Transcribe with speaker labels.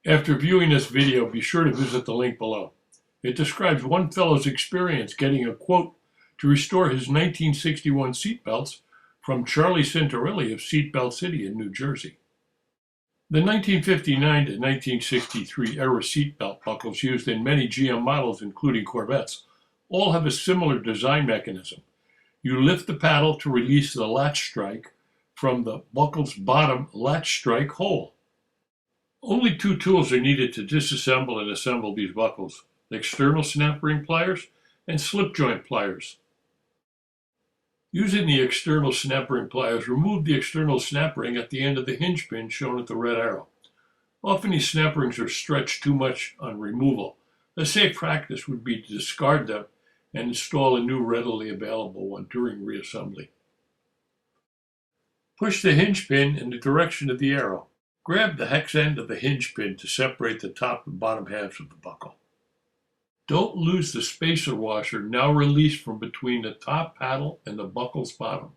Speaker 1: After viewing this video, be sure to visit the link below. It describes one fellow's experience getting a quote to restore his 1961 seatbelts from Charlie Santorelli of Seatbelt City in New Jersey. The 1959 to 1963 era seatbelt buckles used in many GM models, including Corvettes, all have a similar design mechanism. You lift the paddle to release the latch strike from the buckle's bottom latch strike hole. Only two tools are needed to disassemble and assemble these buckles: external snap ring pliers and slip joint pliers. Using the external snap ring pliers, remove the external snap ring at the end of the hinge pin shown at the red arrow. Often these snap rings are stretched too much on removal. A safe practice would be to discard them and install a new readily available one during reassembly. Push the hinge pin in the direction of the arrow. Grab the hex end of the hinge pin to separate the top and bottom halves of the buckle. Don't lose the spacer washer, now released from between the top paddle and the buckle's bottom.